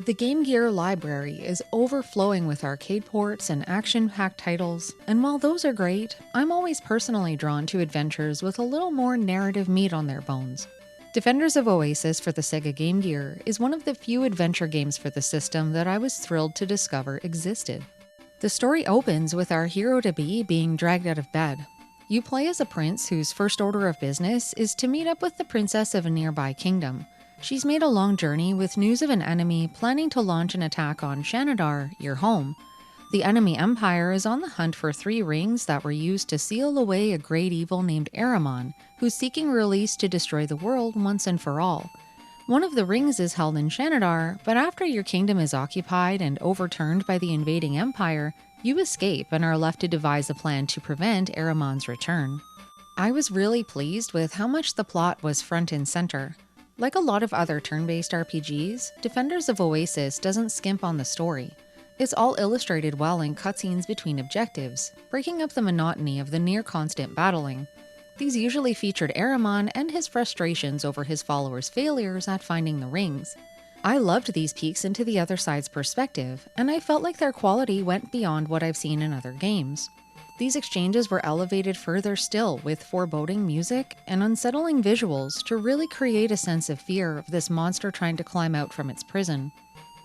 The Game Gear library is overflowing with arcade ports and action-packed titles, and while those are great, I'm always personally drawn to adventures with a little more narrative meat on their bones. Defenders of Oasis for the Sega Game Gear is one of the few adventure games for the system that I was thrilled to discover existed. The story opens with our hero-to-be being dragged out of bed. You play as a prince whose first order of business is to meet up with the princess of a nearby kingdom. She's made a long journey with news of an enemy planning to launch an attack on Shanadar, your home. The enemy empire is on the hunt for 3 rings that were used to seal away a great evil named Ahriman, who's seeking release to destroy the world once and for all. One of the rings is held in Shanadar, but after your kingdom is occupied and overturned by the invading empire, you escape and are left to devise a plan to prevent Ahriman's return. I was really pleased with how much the plot was front and center. Like a lot of other turn-based RPGs, Defenders of Oasis doesn't skimp on the story. It's all illustrated well in cutscenes between objectives, breaking up the monotony of the near-constant battling. These usually featured Ahriman and his frustrations over his followers' failures at finding the rings. I loved these peeks into the other side's perspective, and I felt like their quality went beyond what I've seen in other games. These exchanges were elevated further still with foreboding music and unsettling visuals to really create a sense of fear of this monster trying to climb out from its prison.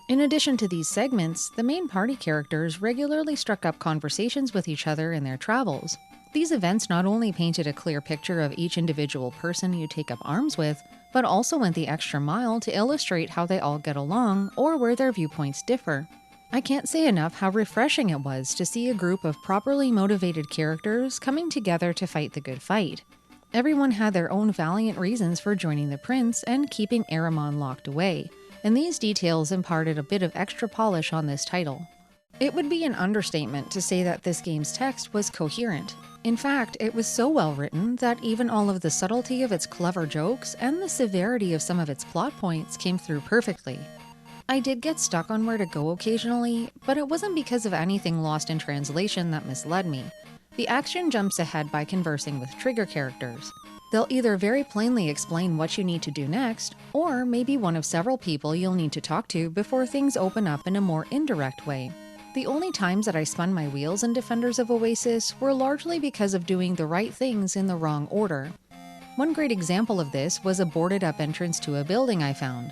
In addition to these segments, the main party characters regularly struck up conversations with each other in their travels. These events not only painted a clear picture of each individual person you take up arms with, but also went the extra mile to illustrate how they all get along or where their viewpoints differ. I can't say enough how refreshing it was to see a group of properly motivated characters coming together to fight the good fight. Everyone had their own valiant reasons for joining the prince and keeping Ahriman locked away, and these details imparted a bit of extra polish on this title. It would be an understatement to say that this game's text was coherent. In fact, it was so well written that even all of the subtlety of its clever jokes and the severity of some of its plot points came through perfectly. I did get stuck on where to go occasionally, but it wasn't because of anything lost in translation that misled me. The action jumps ahead by conversing with trigger characters. They'll either very plainly explain what you need to do next, or maybe one of several people you'll need to talk to before things open up in a more indirect way. The only times that I spun my wheels in Defenders of Oasis were largely because of doing the right things in the wrong order. One great example of this was a boarded-up entrance to a building I found.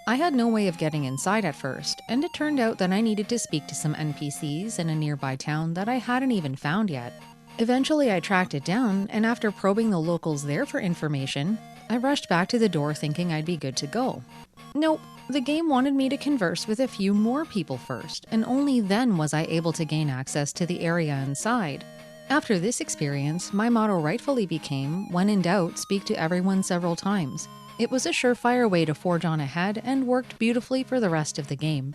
I had no way of getting inside at first, and it turned out that I needed to speak to some NPCs in a nearby town that I hadn't even found yet. Eventually I tracked it down, and after probing the locals there for information, I rushed back to the door thinking I'd be good to go. Nope, the game wanted me to converse with a few more people first, and only then was I able to gain access to the area inside. After this experience, my motto rightfully became, when in doubt, speak to everyone several times. It was a surefire way to forge on ahead and worked beautifully for the rest of the game.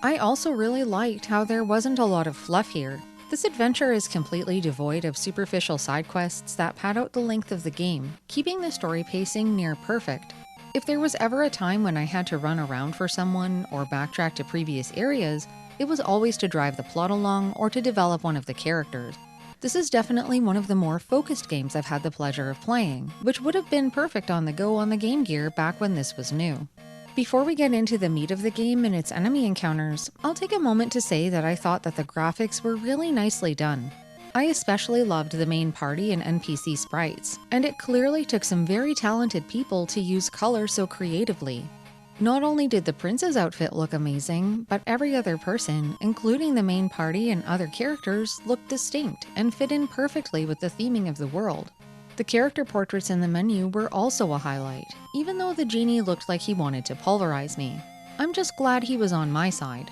I also really liked how there wasn't a lot of fluff here. This adventure is completely devoid of superficial side quests that pad out the length of the game, keeping the story pacing near perfect. If there was ever a time when I had to run around for someone or backtrack to previous areas, it was always to drive the plot along or to develop one of the characters. This is definitely one of the more focused games I've had the pleasure of playing, which would have been perfect on the go on the Game Gear back when this was new. Before we get into the meat of the game and its enemy encounters, I'll take a moment to say that I thought that the graphics were really nicely done. I especially loved the main party and NPC sprites, and it clearly took some very talented people to use color so creatively. Not only did the prince's outfit look amazing, but every other person, including the main party and other characters, looked distinct and fit in perfectly with the theming of the world. The character portraits in the menu were also a highlight, even though the genie looked like he wanted to pulverize me. I'm just glad he was on my side.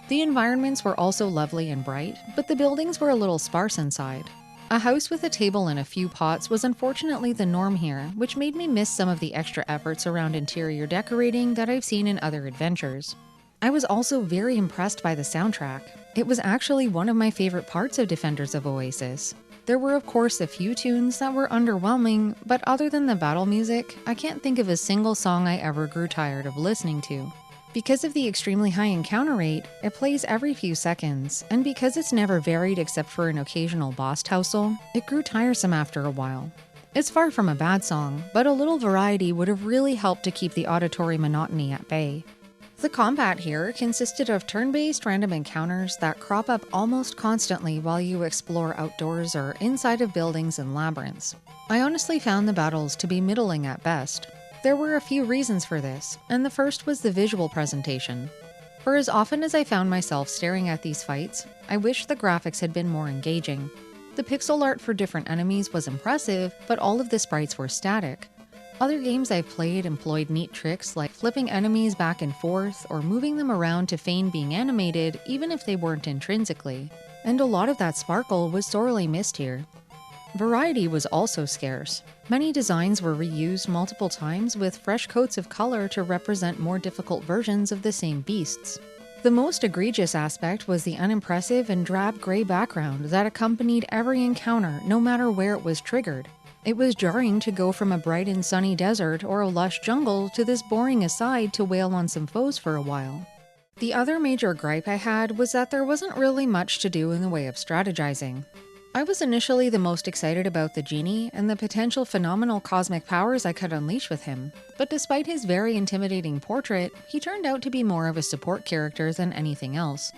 The environments were also lovely and bright, but the buildings were a little sparse inside. A house with a table and a few pots was unfortunately the norm here, which made me miss some of the extra efforts around interior decorating that I've seen in other adventures. I was also very impressed by the soundtrack. It was actually one of my favorite parts of Defenders of Oasis. There were of course a few tunes that were underwhelming, but other than the battle music, I can't think of a single song I ever grew tired of listening to. Because of the extremely high encounter rate, it plays every few seconds, and because it's never varied except for an occasional boss tussle, it grew tiresome after a while. It's far from a bad song, but a little variety would have really helped to keep the auditory monotony at bay. The combat here consisted of turn-based random encounters that crop up almost constantly while you explore outdoors or inside of buildings and labyrinths. I honestly found the battles to be middling at best. There were a few reasons for this, and the first was the visual presentation. For as often as I found myself staring at these fights, I wished the graphics had been more engaging. The pixel art for different enemies was impressive, but all of the sprites were static. Other games I've played employed neat tricks like flipping enemies back and forth or moving them around to feign being animated even if they weren't intrinsically, and a lot of that sparkle was sorely missed here. Variety was also scarce. Many designs were reused multiple times with fresh coats of color to represent more difficult versions of the same beasts. The most egregious aspect was the unimpressive and drab gray background that accompanied every encounter no matter where it was triggered. It was jarring to go from a bright and sunny desert or a lush jungle to this boring aside to wail on some foes for a while. The other major gripe I had was that there wasn't really much to do in the way of strategizing. I was initially the most excited about the genie and the potential phenomenal cosmic powers I could unleash with him, but despite his very intimidating portrait, he turned out to be more of a support character than anything else.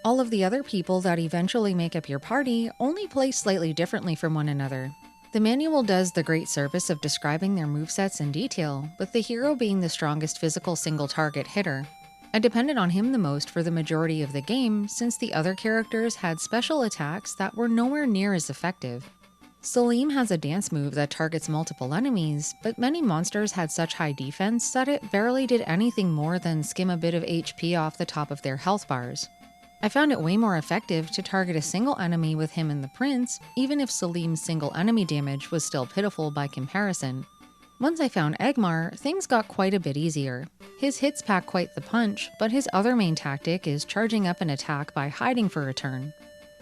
All of the other people that eventually make up your party only play slightly differently from one another. The manual does the great service of describing their movesets in detail, with the hero being the strongest physical single-target hitter. I depended on him the most for the majority of the game, since the other characters had special attacks that were nowhere near as effective. Salim has a dance move that targets multiple enemies, but many monsters had such high defense that it barely did anything more than skim a bit of HP off the top of their health bars. I found it way more effective to target a single enemy with him and the prince, even if Salim's single enemy damage was still pitiful by comparison. Once I found Egmar, things got quite a bit easier. His hits pack quite the punch, but his other main tactic is charging up an attack by hiding for a turn.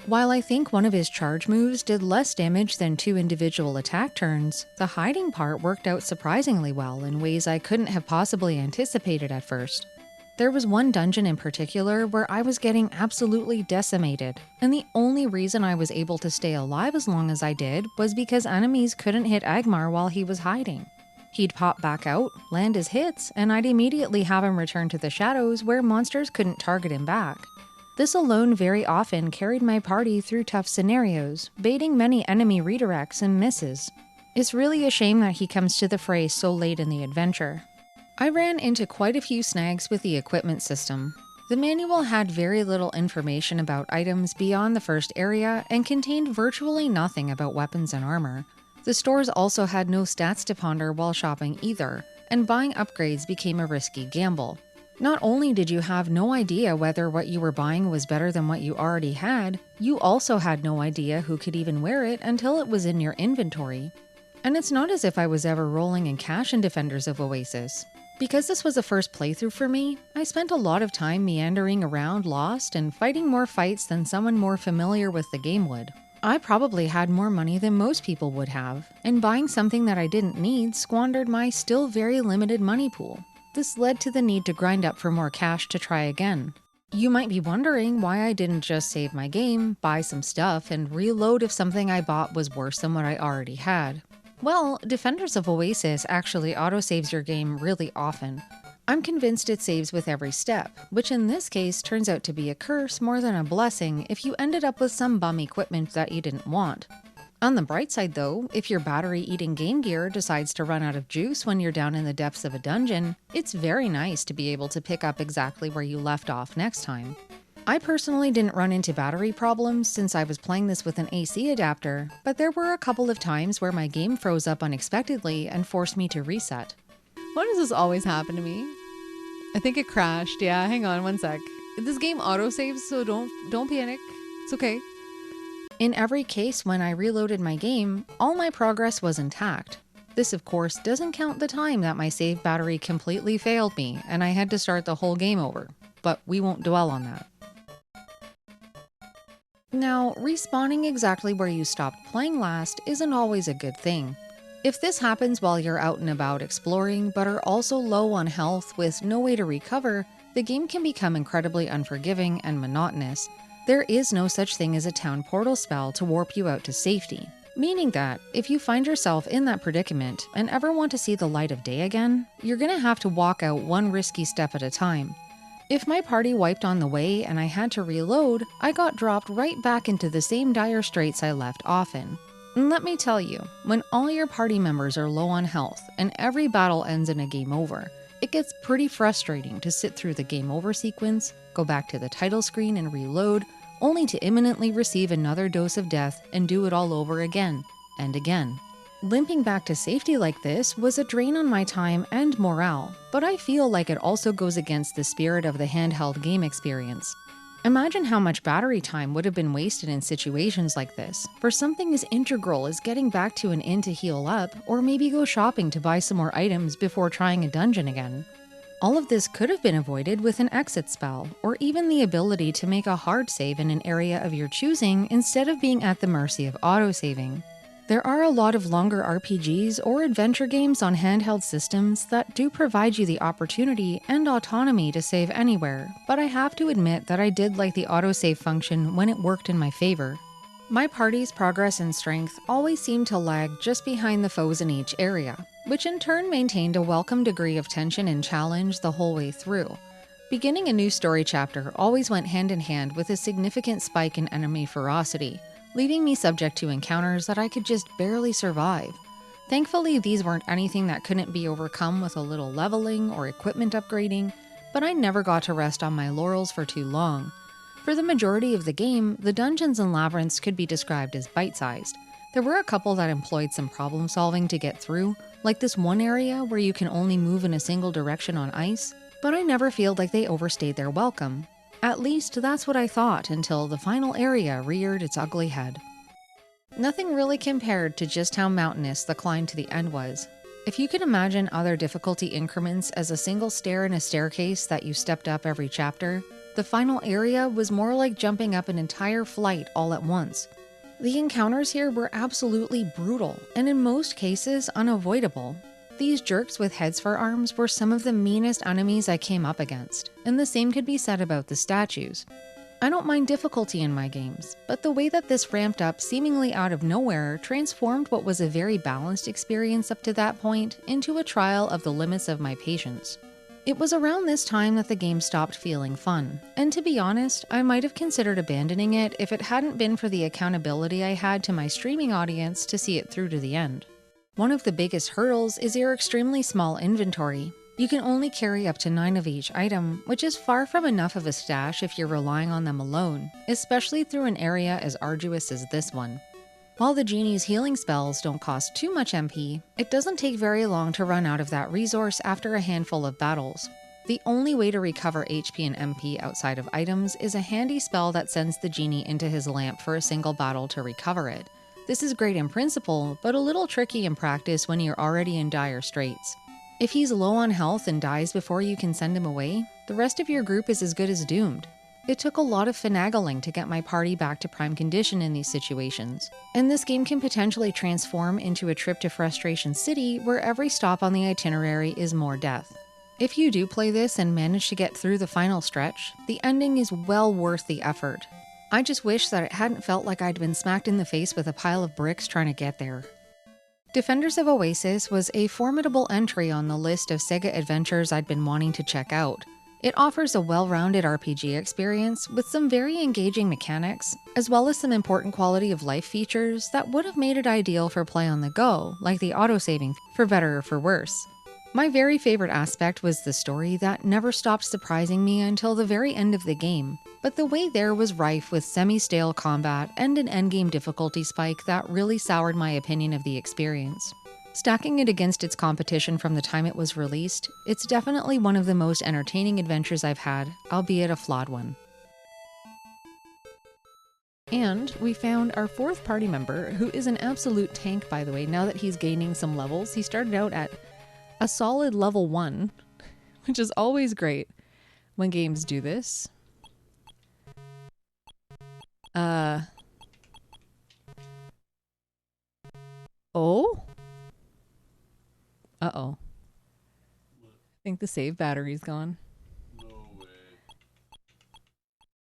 While I think one of his charge moves did less damage than 2 individual attack turns, the hiding part worked out surprisingly well in ways I couldn't have possibly anticipated at first. There was one dungeon in particular where I was getting absolutely decimated, and the only reason I was able to stay alive as long as I did was because enemies couldn't hit Agmar while he was hiding. He'd pop back out, land his hits, and I'd immediately have him return to the shadows where monsters couldn't target him back. This alone very often carried my party through tough scenarios, baiting many enemy redirects and misses. It's really a shame that he comes to the fray so late in the adventure. I ran into quite a few snags with the equipment system. The manual had very little information about items beyond the first area and contained virtually nothing about weapons and armor. The stores also had no stats to ponder while shopping either, and buying upgrades became a risky gamble. Not only did you have no idea whether what you were buying was better than what you already had, you also had no idea who could even wear it until it was in your inventory. And it's not as if I was ever rolling in cash in Defenders of Oasis. Because this was a first playthrough for me, I spent a lot of time meandering around lost and fighting more fights than someone more familiar with the game would. I probably had more money than most people would have, and buying something that I didn't need squandered my still very limited money pool. This led to the need to grind up for more cash to try again. You might be wondering why I didn't just save my game, buy some stuff, and reload if something I bought was worse than what I already had. Well, Defenders of Oasis actually autosaves your game really often. I'm convinced it saves with every step, which in this case turns out to be a curse more than a blessing if you ended up with some bum equipment that you didn't want. On the bright side though, if your battery-eating Game Gear decides to run out of juice when you're down in the depths of a dungeon, it's very nice to be able to pick up exactly where you left off next time. I personally didn't run into battery problems since I was playing this with an AC adapter, but there were a couple of times where my game froze up unexpectedly and forced me to reset. Why does this always happen to me? I think it crashed. Yeah, hang on one sec. This game autosaves, so don't panic. It's okay. In every case when I reloaded my game, all my progress was intact. This of course doesn't count the time that my save battery completely failed me and I had to start the whole game over, but we won't dwell on that. Now, respawning exactly where you stopped playing last isn't always a good thing. If this happens while you're out and about exploring but are also low on health with no way to recover, the game can become incredibly unforgiving and monotonous. There is no such thing as a town portal spell to warp you out to safety, meaning that if you find yourself in that predicament and ever want to see the light of day again, you're gonna have to walk out one risky step at a time. If my party wiped on the way and I had to reload, I got dropped right back into the same dire straits I left off in. And let me tell you, when all your party members are low on health and every battle ends in a game over, it gets pretty frustrating to sit through the game over sequence, go back to the title screen and reload, only to imminently receive another dose of death and do it all over again and again. Limping back to safety like this was a drain on my time and morale, but I feel like it also goes against the spirit of the handheld game experience. Imagine how much battery time would have been wasted in situations like this for something as integral as getting back to an inn to heal up, or maybe go shopping to buy some more items before trying a dungeon again. All of this could have been avoided with an exit spell, or even the ability to make a hard save in an area of your choosing instead of being at the mercy of autosaving. There are a lot of longer RPGs or adventure games on handheld systems that do provide you the opportunity and autonomy to save anywhere, but I have to admit that I did like the autosave function when it worked in my favor. My party's progress and strength always seemed to lag just behind the foes in each area, which in turn maintained a welcome degree of tension and challenge the whole way through. Beginning a new story chapter always went hand in hand with a significant spike in enemy ferocity, leaving me subject to encounters that I could just barely survive. Thankfully, these weren't anything that couldn't be overcome with a little leveling or equipment upgrading, but I never got to rest on my laurels for too long. For the majority of the game, the dungeons and labyrinths could be described as bite-sized. There were a couple that employed some problem solving to get through, like this one area where you can only move in a single direction on ice, but I never feel like they overstayed their welcome. At least that's what I thought until the final area reared its ugly head. Nothing really compared to just how mountainous the climb to the end was. If you could imagine other difficulty increments as a single stair in a staircase that you stepped up every chapter, the final area was more like jumping up an entire flight all at once. The encounters here were absolutely brutal, and in most cases unavoidable. These jerks with heads for arms were some of the meanest enemies I came up against, and the same could be said about the statues. I don't mind difficulty in my games, but the way that this ramped up seemingly out of nowhere transformed what was a very balanced experience up to that point into a trial of the limits of my patience. It was around this time that the game stopped feeling fun, and to be honest, I might have considered abandoning it if it hadn't been for the accountability I had to my streaming audience to see it through to the end. One of the biggest hurdles is your extremely small inventory. You can only carry up to 9 of each item, which is far from enough of a stash if you're relying on them alone, especially through an area as arduous as this one. While the genie's healing spells don't cost too much MP, it doesn't take very long to run out of that resource after a handful of battles. The only way to recover HP and MP outside of items is a handy spell that sends the genie into his lamp for a single battle to recover it. This is great in principle, but a little tricky in practice when you're already in dire straits. If he's low on health and dies before you can send him away, the rest of your group is as good as doomed. It took a lot of finagling to get my party back to prime condition in these situations, and this game can potentially transform into a trip to Frustration City where every stop on the itinerary is more death. If you do play this and manage to get through the final stretch, the ending is well worth the effort. I just wish that it hadn't felt like I'd been smacked in the face with a pile of bricks trying to get there. Defenders of Oasis was a formidable entry on the list of Sega adventures I'd been wanting to check out. It offers a well-rounded RPG experience with some very engaging mechanics, as well as some important quality of life features that would have made it ideal for play on the go, like the autosaving, for better or for worse. My very favorite aspect was the story that never stopped surprising me until the very end of the game, but the way there was rife with semi-stale combat and an endgame difficulty spike that really soured my opinion of the experience. Stacking it against its competition from the time it was released, it's definitely one of the most entertaining adventures I've had, albeit a flawed one. And we found our fourth party member, who is an absolute tank, by the way, now that he's gaining some levels. He started out at a solid level 1, which is always great when games do this. Oh? Uh-oh. I think the save battery's gone.